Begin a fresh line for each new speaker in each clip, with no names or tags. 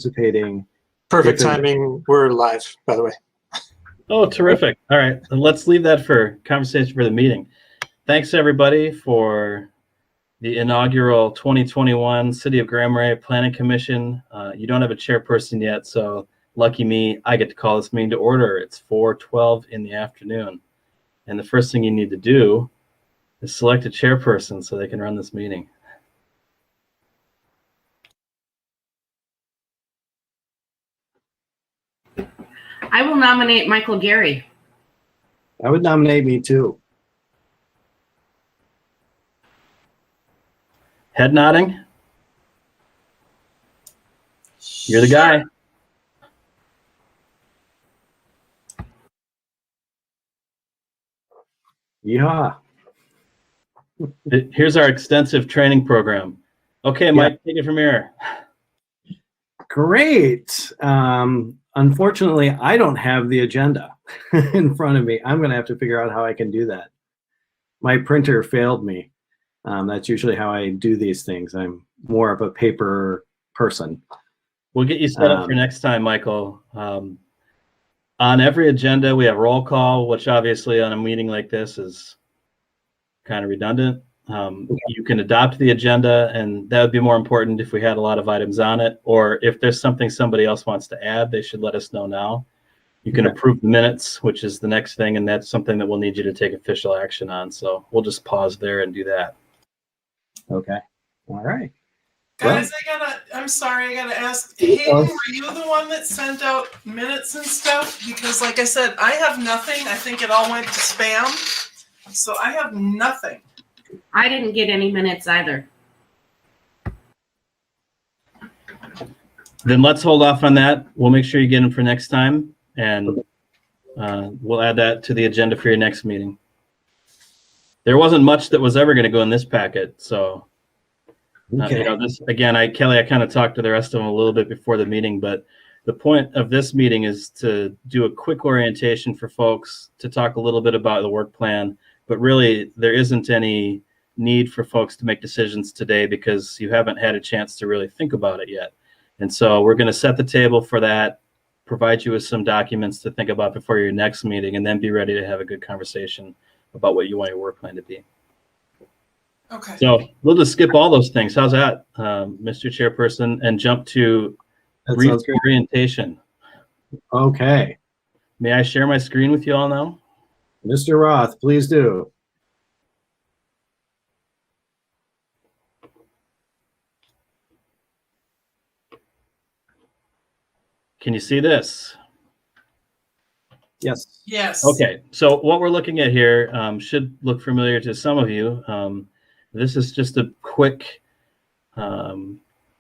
participating.
Perfect timing. We're live, by the way.
Oh, terrific. All right. Let's leave that for conversation for the meeting. Thanks, everybody, for the inaugural 2021 City of Grand Marais Planning Commission. You don't have a chairperson yet, so lucky me, I get to call this meeting to order. It's 4:12 in the afternoon. And the first thing you need to do is select a chairperson so they can run this meeting.
I will nominate Michael Gary.
I would nominate me too.
Head nodding. You're the guy.
Yeah.
Here's our extensive training program. Okay, Mike, take it from here.
Great. Unfortunately, I don't have the agenda in front of me. I'm going to have to figure out how I can do that. My printer failed me. That's usually how I do these things. I'm more of a paper person.
We'll get you set up for next time, Michael. On every agenda, we have roll call, which obviously on a meeting like this is kind of redundant. You can adopt the agenda, and that would be more important if we had a lot of items on it, or if there's something somebody else wants to add, they should let us know now. You can approve the minutes, which is the next thing, and that's something that we'll need you to take official action on. So we'll just pause there and do that.
Okay. All right.
Guys, I'm sorry, I gotta ask, Hayden, were you the one that sent out minutes and stuff? Because like I said, I have nothing. I think it all went to spam. So I have nothing.
I didn't get any minutes either.
Then let's hold off on that. We'll make sure you get them for next time, and we'll add that to the agenda for your next meeting. There wasn't much that was ever going to go in this packet, so you know, this again. Kelly, I kind of talked to the rest of them a little bit before the meeting, but the point of this meeting is to do a quick orientation for folks, to talk a little bit about the work plan. But really, there isn't any need for folks to make decisions today because you haven't had a chance to really think about it yet. And so we're going to set the table for that, provide you with some documents to think about before your next meeting, and then be ready to have a good conversation about what you want your work plan to be.
Okay.
So we'll just skip all those things. How's that, Mr. Chairperson, and jump to brief orientation.
Okay.
May I share my screen with you all now?
Mr. Roth, please do.
Can you see this?
Yes.
Yes.
Okay, so what we're looking at here should look familiar to some of you. This is just a quick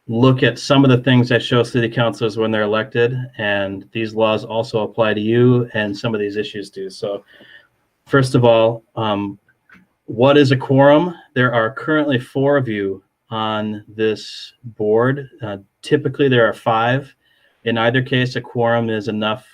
look at some of the things that show city councilors when they're elected, and these laws also apply to you, and some of these issues do. So first of all, what is a quorum? There are currently 4 of you on this board. Typically, there are 5. In either case, a quorum is enough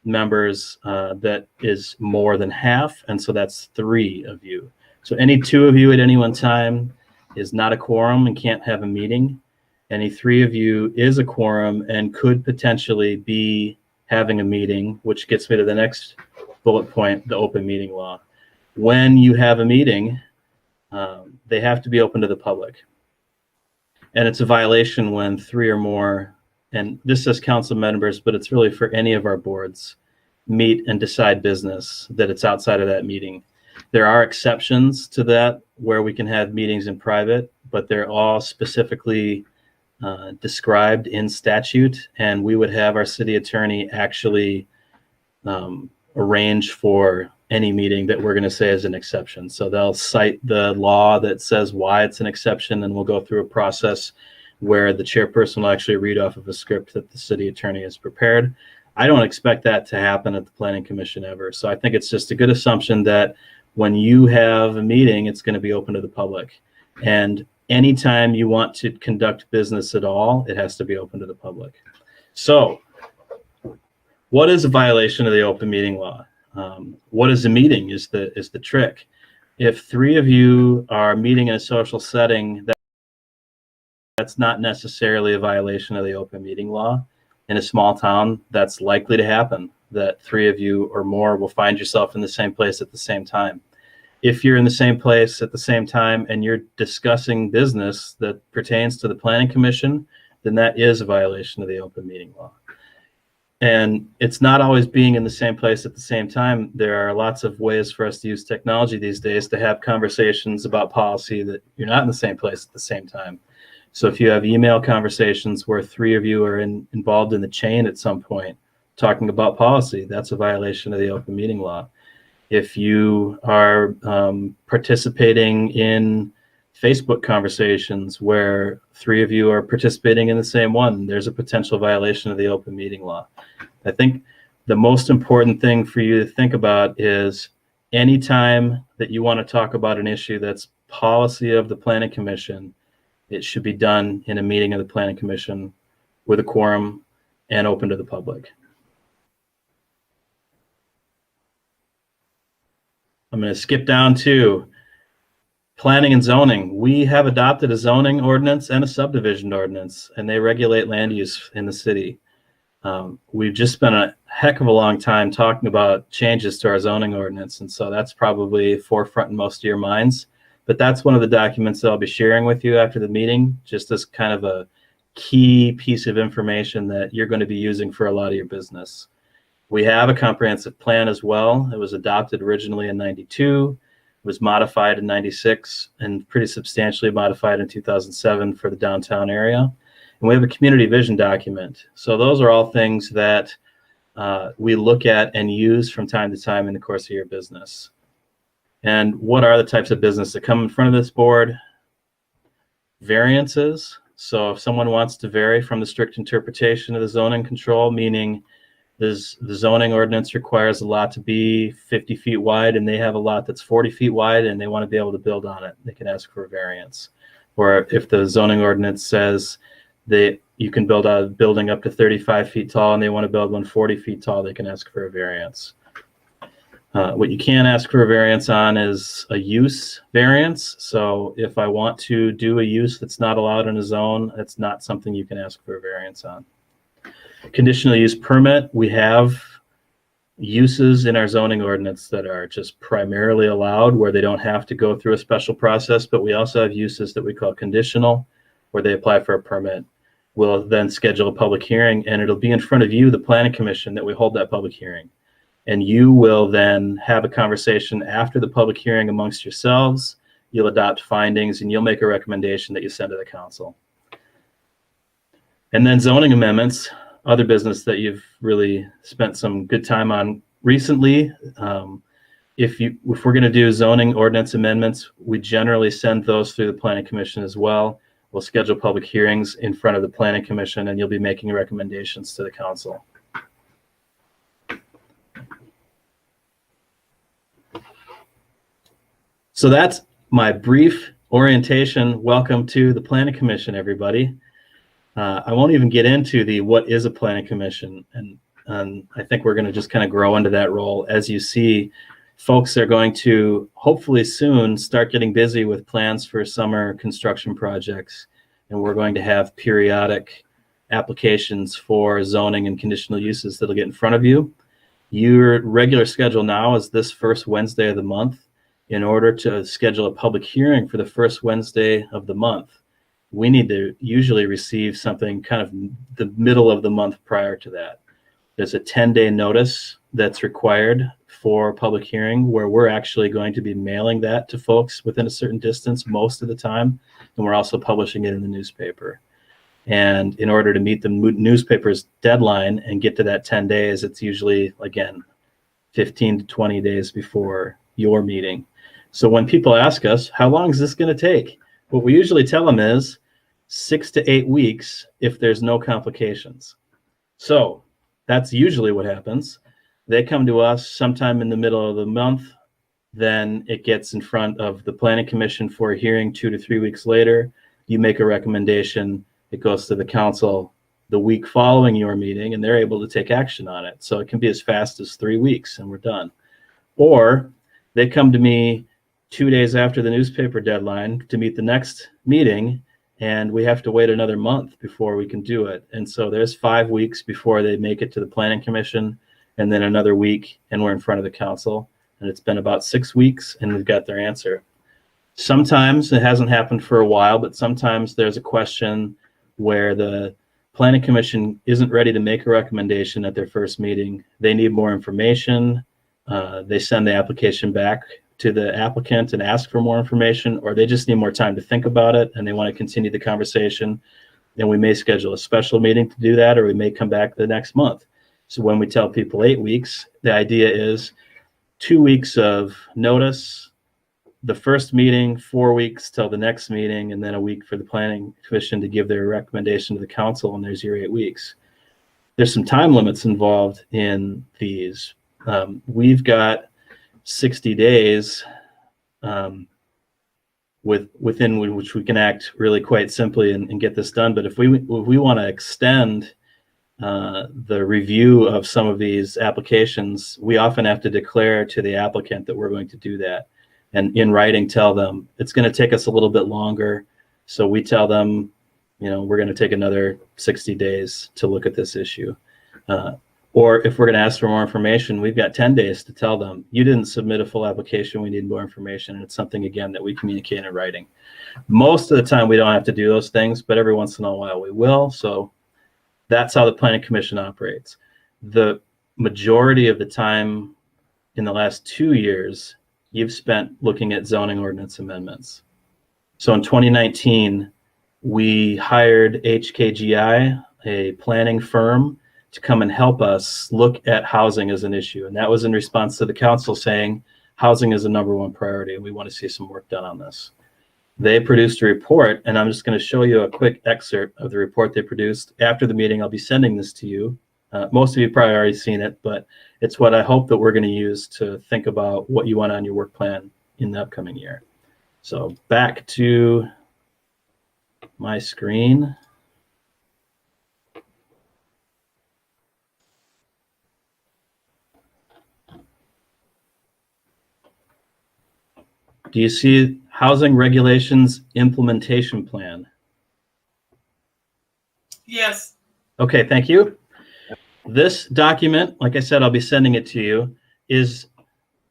members that is more than half, and so that's 3 of you. So any 2 of you at any one time is not a quorum and can't have a meeting. Any 3 of you is a quorum and could potentially be having a meeting, which gets me to the next bullet point, the open meeting law. When you have a meeting, they have to be open to the public. And it's a violation when 3 or more, and this says council members, but it's really for any of our boards, meet and decide business, that it's outside of that meeting. There are exceptions to that where we can have meetings in private, but they're all specifically described in statute, and we would have our city attorney actually arrange for any meeting that we're going to say is an exception. So they'll cite the law that says why it's an exception, and we'll go through a process where the chairperson will actually read off of a script that the city attorney has prepared. I don't expect that to happen at the Planning Commission ever. So I think it's just a good assumption that when you have a meeting, it's going to be open to the public. And anytime you want to conduct business at all, it has to be open to the public. So what is a violation of the open meeting law? What is a meeting is the trick. If 3 of you are meeting in a social setting, that's not necessarily a violation of the open meeting law. in a small town, that's likely to happen, that 3 of you or more will find yourself in the same place at the same time. If you're in the same place at the same time and you're discussing business that pertains to the Planning Commission, then that is a violation of the open meeting law. And it's not always being in the same place at the same time. There are lots of ways for us to use technology these days to have conversations about policy that you're not in the same place at the same time. So if you have email conversations where 3 of you are involved in the chain at some point talking about policy, that's a violation of the open meeting law. If you are participating in Facebook conversations where 3 of you are participating in the same one, there's a potential violation of the open meeting law. I think the most important thing for you to think about is anytime that you want to talk about an issue that's policy of the Planning Commission, it should be done in a meeting of the Planning Commission with a quorum and open to the public. I'm going to skip down to planning and zoning. We have adopted a zoning ordinance and a subdivision ordinance, and they regulate land use in the city. We've just spent a heck of a long time talking about changes to our zoning ordinance, and so that's probably forefront in most of your minds. But that's one of the documents that I'll be sharing with you after the meeting, just as kind of a key piece of information that you're going to be using for a lot of your business. We have a comprehensive plan as well. It was adopted originally in '92, was modified in '96, and pretty substantially modified in 2007 for the downtown area. And we have a community vision document. So those are all things that we look at and use from time to time in the course of your business. And what are the types of business that come in front of this board? Variances. So if someone wants to vary from the strict interpretation of the zoning control, meaning the zoning ordinance requires a lot to be 50 feet wide and they have a lot that's 40 feet wide and they want to be able to build on it, they can ask for a variance. Or if the zoning ordinance says that you can build a building up to 35 feet tall and they want to build one 40 feet tall, they can ask for a variance. What you can ask for a variance on is a use variance. So if I want to do a use that's not allowed in a zone, that's not something you can ask for a variance on. Conditional use permit, we have uses in our zoning ordinance that are just primarily allowed where they don't have to go through a special process, but we also have uses that we call conditional where they apply for a permit. We'll then schedule a public hearing and it'll be in front of you, the Planning Commission, that we hold that public hearing. And you will then have a conversation after the public hearing amongst yourselves. You'll adopt findings and you'll make a recommendation that you send to the council. And then zoning amendments, other business that you've really spent some good time on recently. If we're going to do zoning ordinance amendments, we generally send those through the Planning Commission as well. We'll schedule public hearings in front of the Planning Commission and you'll be making recommendations to the council. So that's my brief orientation. Welcome to the Planning Commission, everybody. I won't even get into what is a Planning Commission, and I think we're going to just kind of grow into that role. As you see, folks are going to hopefully soon start getting busy with plans for summer construction projects, and we're going to have periodic applications for zoning and conditional uses that'll get in front of you. Your regular schedule now is this first Wednesday of the month. In order to schedule a public hearing for the first Wednesday of the month, we need to usually receive something kind of the middle of the month prior to that. There's a 10-day notice that's required for public hearing where we're actually going to be mailing that to folks within a certain distance most of the time, and we're also publishing it in the newspaper. And in order to meet the newspaper's deadline and get to that 10 days, it's usually, again, 15 to 20 days before your meeting. So when people ask us, how long is this going to take? What we usually tell them is 6 to 8 weeks if there's no complications. So that's usually what happens. They come to us sometime in the middle of the month, then it gets in front of the Planning Commission for a hearing 2 to 3 weeks later. You make a recommendation, it goes to the council the week following your meeting, and they're able to take action on it. So it can be as fast as 3 weeks and we're done. Or they come to me 2 days after the newspaper deadline to meet the next meeting, and we have to wait another month before we can do it. And so there's 5 weeks before they make it to the Planning Commission, and then another week, and we're in front of the council. And it's been about 6 weeks, and we've got their answer. Sometimes it hasn't happened for a while, but sometimes there's a question where the Planning Commission isn't ready to make a recommendation at their first meeting. They need more information. They send the application back to the applicant and ask for more information, or they just need more time to think about it and they want to continue the conversation. Then we may schedule a special meeting to do that, or we may come back the next month. So when we tell people 8 weeks, the idea is 2 weeks of notice, the first meeting, 4 weeks till the next meeting, and then a week for the Planning Commission to give their recommendation to the council, and there's your 8 weeks. There's some time limits involved in these. We've got 60 days within which we can act really quite simply and get this done. But if we want to extend the review of some of these applications, we often have to declare to the applicant that we're going to do that, and in writing tell them it's going to take us a little bit longer. So we tell them, we're going to take another 60 days to look at this issue. Or if we're going to ask for more information, we've got 10 days to tell them, you didn't submit a full application, we need more information. And it's something, again, that we communicate in writing. Most of the time we don't have to do those things, but every once in a while we will. So that's how the Planning Commission operates. The majority of the time in the last 2 years, you've spent looking at zoning ordinance amendments. So in 2019, we hired HKGI, a planning firm, to come and help us look at housing as an issue. And that was in response to the council saying, housing is a #1 priority, and we want to see some work done on this. They produced a report, and I'm just going to show you a quick excerpt of the report they produced. After the meeting, I'll be sending this to you. Most of you probably already seen it, but it's what I hope that we're going to use to think about what you want on your work plan in the upcoming year. So back to my screen. Do you see Housing Regulations Implementation Plan?
Yes.
Okay, thank you. This document, like I said, I'll be sending it to you, is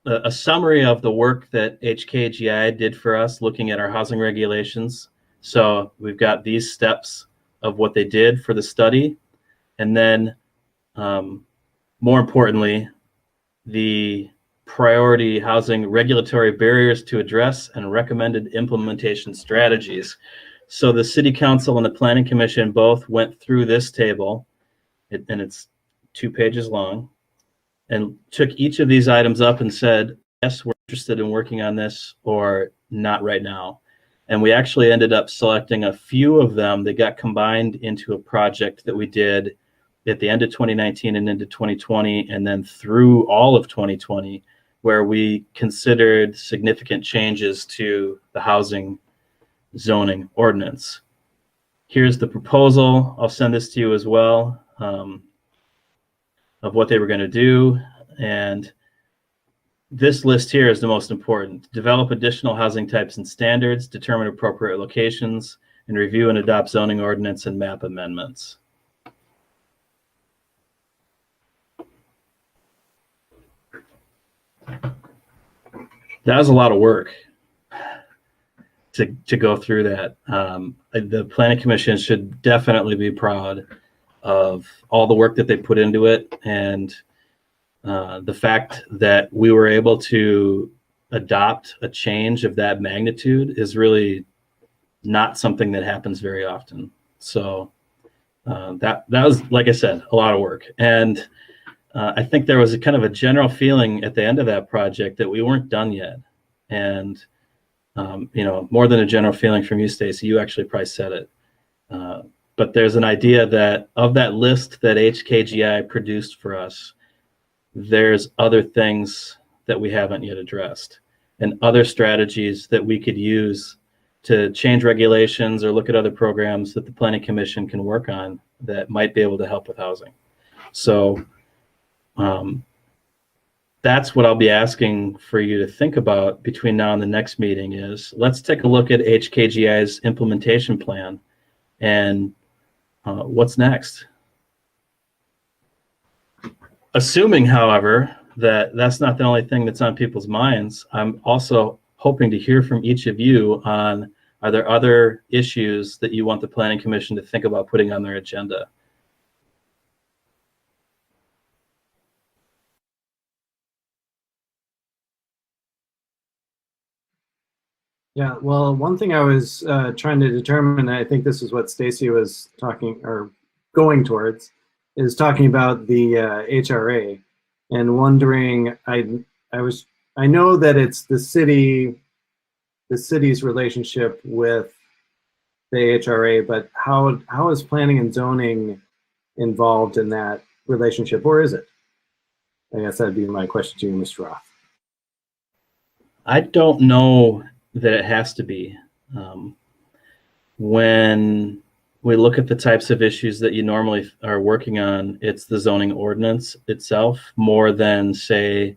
a summary of the work that HKGI did for us looking at our housing regulations. So we've got these steps of what they did for the study. And then more importantly, the priority housing regulatory barriers to address and recommended implementation strategies. So the City Council and the Planning Commission both went through this table, and it's 2 pages long, and took each of these items up and said, yes, we're interested in working on this, or not right now. And we actually ended up selecting a few of them that got combined into a project that we did at the end of 2019 and into 2020, and then through all of 2020, where we considered significant changes to the housing zoning ordinance. Here's the proposal. I'll send this to you as well, of what they were going to do. And this list here is the most important. Develop additional housing types and standards, determine appropriate locations, and review and adopt zoning ordinance and map amendments. That was a lot of work to go through that. The Planning Commission should definitely be proud of all the work that they put into it, and the fact that we were able to adopt a change of that magnitude is really not something that happens very often. So that was, like I said, a lot of work. And I think there was a kind of a general feeling at the end of that project that we weren't done yet. And, more than a general feeling from you, Stacy, you actually probably said it. But there's an idea that of that list that HKGI produced for us, there's other things that we haven't yet addressed, and other strategies that we could use to change regulations or look at other programs that the Planning Commission can work on that might be able to help with housing. So that's what I'll be asking for you to think about between now and the next meeting is, let's take a look at HKGI's implementation plan and what's next. Assuming, however, that that's not the only thing that's on people's minds, I'm also hoping to hear from each of you on, are there other issues that you want the Planning Commission to think about putting on their agenda?
Yeah, well, one thing I was trying to determine, and I think this is what Stacy was talking or going towards, is talking about the HRA and wondering. I know that it's the city's relationship with the HRA, but how is planning and zoning involved in that relationship, or is it? I guess that'd be my question to you, Mr. Roth.
I don't know that it has to be. When we look at the types of issues that you normally are working on, it's the zoning ordinance itself more than, say,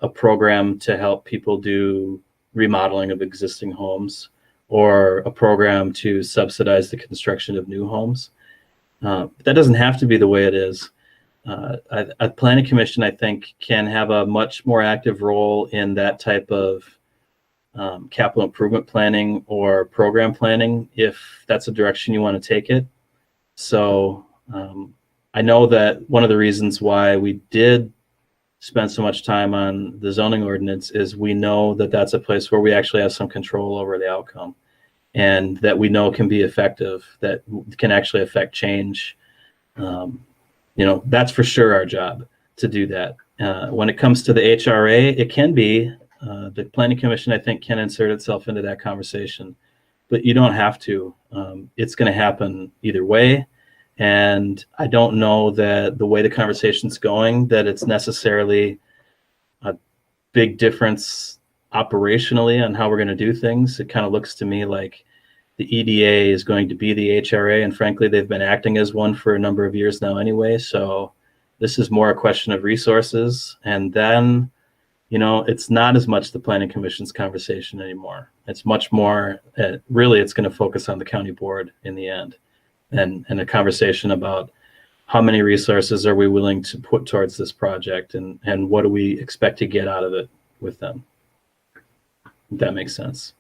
a program to help people do remodeling of existing homes or a program to subsidize the construction of new homes. That doesn't have to be the way it is. A planning commission, I think, can have a much more active role in that type of capital improvement planning or program planning if that's a direction you want to take it. So I know that one of the reasons why we did spend so much time on the zoning ordinance is we know that that's a place where we actually have some control over the outcome, and that we know can be effective, that can actually affect change. That's for sure our job to do that. When it comes to the HRA, it can be, the Planning Commission, I think, can insert itself into that conversation, but you don't have to. It's going to happen either way. And I don't know that the way the conversation's going, that it's necessarily a big difference operationally on how we're going to do things. It kind of looks to me like the EDA is going to be the HRA, and frankly, they've been acting as one for a number of years now anyway. So this is more a question of resources. And then, it's not as much the Planning Commission's conversation anymore. It's much more, really, it's going to focus on the county board in the end, and a conversation about how many resources are we willing to put towards this project, and what do we expect to get out of it with them. If that makes sense.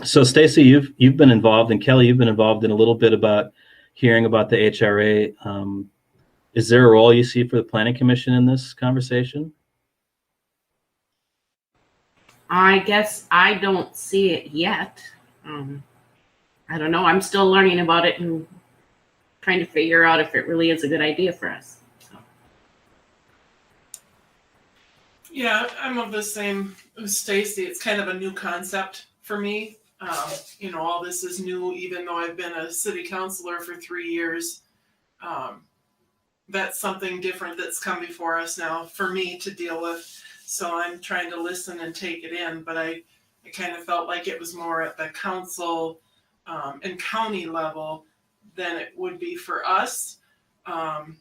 So Stacy, you've been involved, and Kelly, you've been involved in a little bit about hearing about the HRA. Is there a role you see for the Planning Commission in this conversation?
I guess I don't see it yet. I don't know. I'm still learning about it and trying to figure out if it really is a good idea for us. So.
Yeah, I'm of the same as Stacy. It's kind of a new concept for me. All this is new, even though I've been a city councilor for 3 years. That's something different that's come before us now for me to deal with. So I'm trying to listen and take it in, but I kind of felt like it was more at the council and county level than it would be for us. And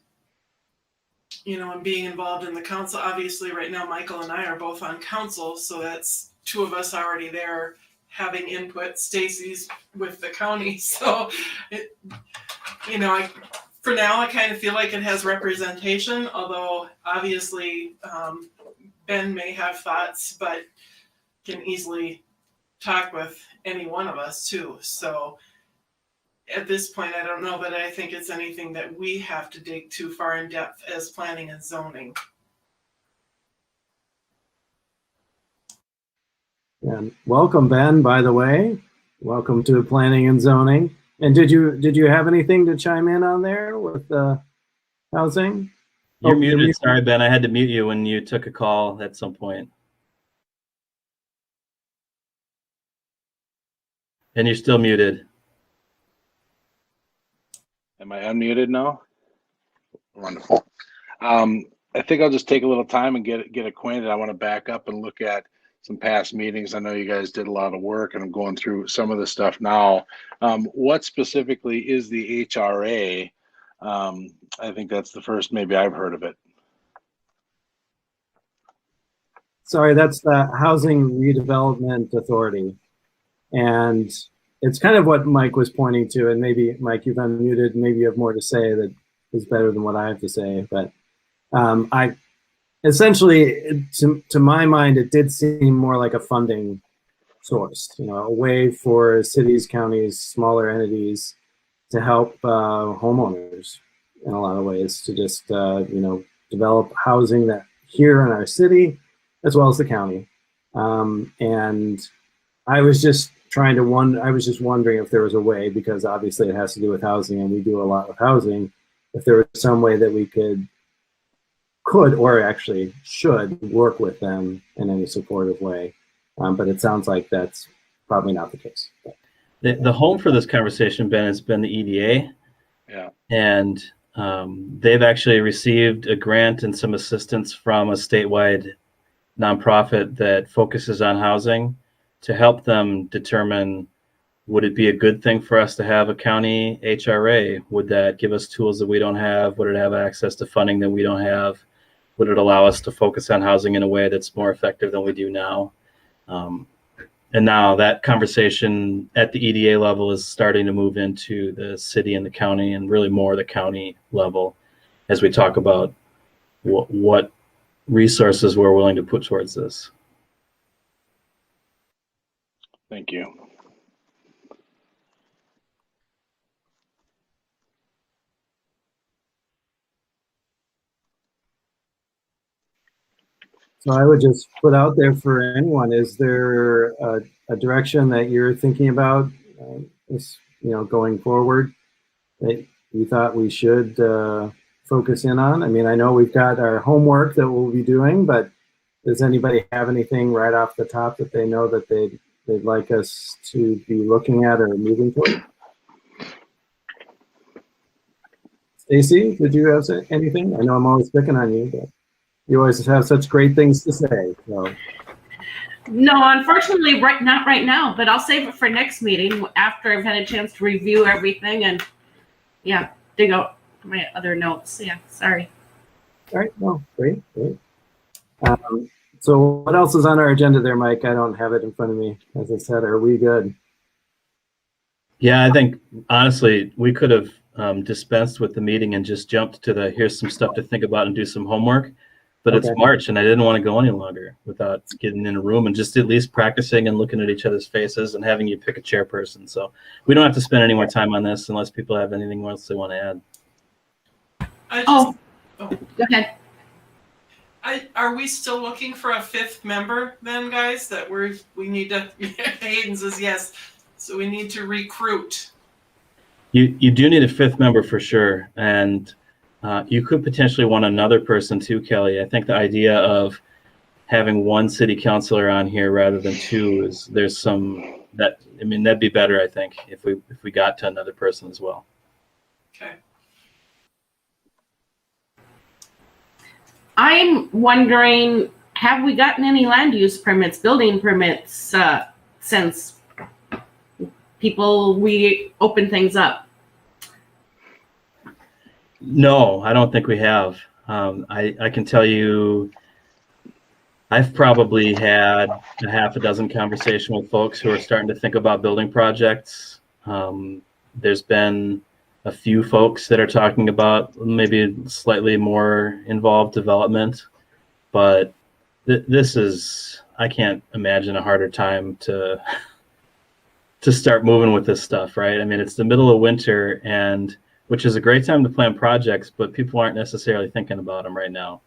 being involved in the council, obviously right now Michael and I are both on council, so that's two of us already there having input. Stacy's with the county, so for now I kind of feel like it has representation, although obviously Ben may have thoughts, but can easily talk with any one of us too. So at this point, I don't know that I think it's anything that we have to dig too far in depth as planning and zoning.
And welcome, Ben, by the way. Welcome to planning and zoning. And did you have anything to chime in on there with the housing?
You're muted. Sorry, Ben. I had to mute you when you took a call at some point. And you're still muted.
Am I unmuted now? Wonderful. I think I'll just take a little time and get acquainted. I want to back up and look at some past meetings. I know you guys did a lot of work, and I'm going through some of the stuff now. What specifically is the HRA? I think that's the first maybe I've heard of it.
Sorry, that's the Housing Redevelopment Authority. And it's kind of what Mike was pointing to, and maybe, Mike, you've unmuted, maybe you have more to say that is better than what I have to say, but I essentially, to my mind, it did seem more like a funding source, a way for cities, counties, smaller entities to help homeowners in a lot of ways to just, develop housing that here in our city, as well as the county. And I was just wondering if there was a way, because obviously it has to do with housing and we do a lot with housing, if there was some way that we could or actually should work with them in any supportive way. But it sounds like that's probably not the case.
The home for this conversation, Ben, has been the EDA.
Yeah.
And they've actually received a grant and some assistance from a statewide nonprofit that focuses on housing to help them determine, would it be a good thing for us to have a county HRA? Would that give us tools that we don't have? Would it have access to funding that we don't have? Would it allow us to focus on housing in a way that's more effective than we do now? And now that conversation at the EDA level is starting to move into the city and the county, and really more the county level, as we talk about what resources we're willing to put towards this.
Thank you.
So I would just put out there for anyone, is there a direction that you're thinking about going forward that you thought we should focus in on? I mean, I know we've got our homework that we'll be doing, but does anybody have anything right off the top that they know that they'd like us to be looking at or moving toward? Stacy, did you have anything? I know I'm always picking on you, but you always have such great things to say. So.
No, unfortunately, not right now, but I'll save it for next meeting after I've had a chance to review everything and, yeah, dig out my other notes. Yeah, sorry.
All right, well, great. So what else is on our agenda there, Mike? I don't have it in front of me. As I said, are we good?
Yeah, I think, honestly, we could have dispensed with the meeting and just jumped to here's some stuff to think about and do some homework. But okay. It's March, and I didn't want to go any longer without getting in a room and just at least practicing and looking at each other's faces and having you pick a chairperson. So we don't have to spend any more time on this unless people have anything else they want to add.
Go ahead.
Are we still looking for a fifth member then, guys? That we need to. Hayden says yes. So we need to recruit.
You do need a fifth member for sure, and you could potentially want another person too, Kelly. I think the idea of having one city councilor on here rather than two that'd be better, I think, if we got to another person as well.
Okay.
I'm wondering, have we gotten any land use permits, building permits, since we open things up?
No, I don't think we have. I can tell you, I've probably had a half a dozen conversations with folks who are starting to think about building projects. There's been a few folks that are talking about maybe slightly more involved development, but I can't imagine a harder time to start moving with this stuff, right? I mean, it's the middle of winter, which is a great time to plan projects, but people aren't necessarily thinking about them right now.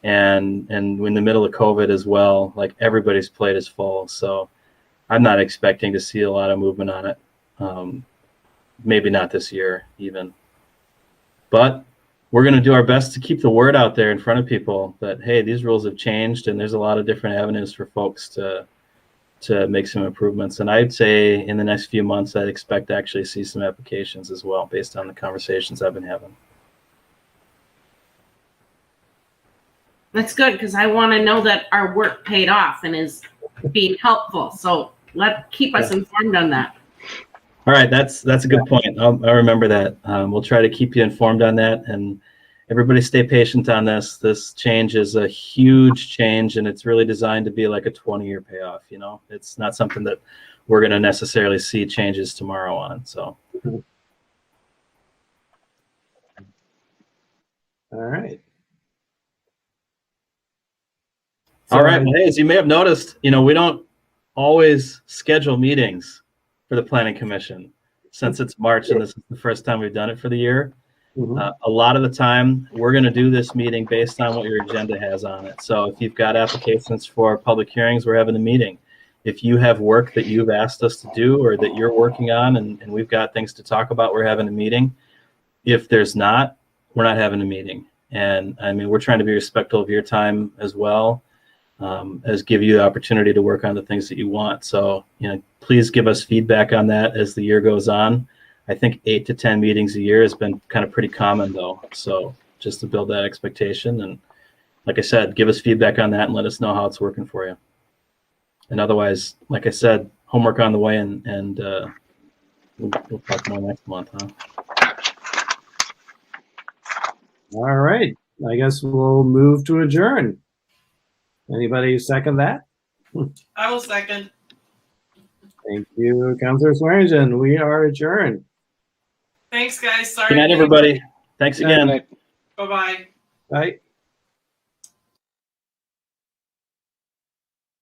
And in the middle of COVID as well, like everybody's plate is full. So I'm not expecting to see a lot of movement on it. Maybe not this year even. But we're going to do our best to keep the word out there in front of people that, hey, these rules have changed and there's a lot of different avenues for folks to make some improvements. And I'd say in the next few months, I'd expect to actually see some applications as well based on the conversations I've been having.
That's good, because I want to know that our work paid off and is being helpful. So keep us informed on that. All
right, that's a good point. I'll remember that. We'll try to keep you informed on that. And everybody stay patient on this. This change is a huge change, and it's really designed to be like a 20-year payoff. You know, it's not something that we're going to necessarily see changes tomorrow on. So.
All right.
All right. Well, hey, as you may have noticed, you know, we don't always schedule meetings for the Planning Commission since it's March and this is the first time we've done it for the year. A lot of the time, we're going to do this meeting based on what your agenda has on it. So if you've got applications for public hearings, we're having a meeting. If you have work that you've asked us to do or that you're working on and we've got things to talk about, we're having a meeting. If there's not, we're not having a meeting. And I mean, we're trying to be respectful of your time as well, as give you the opportunity to work on the things that you want. So, you know, please give us feedback on that as the year goes on. I think 8 to 10 meetings a year has been kind of pretty common though. So just to build that expectation. And like I said, give us feedback on that and let us know how it's working for you. And otherwise, like I said, homework on the way and we'll talk more next month, huh?
All right. I guess we'll move to adjourn. Anybody second that?
I will second.
Thank you, Councilor Swearingen. We are adjourned.
Thanks, guys. Sorry.
Good night, everybody. Thanks again.
Bye-bye.
Bye.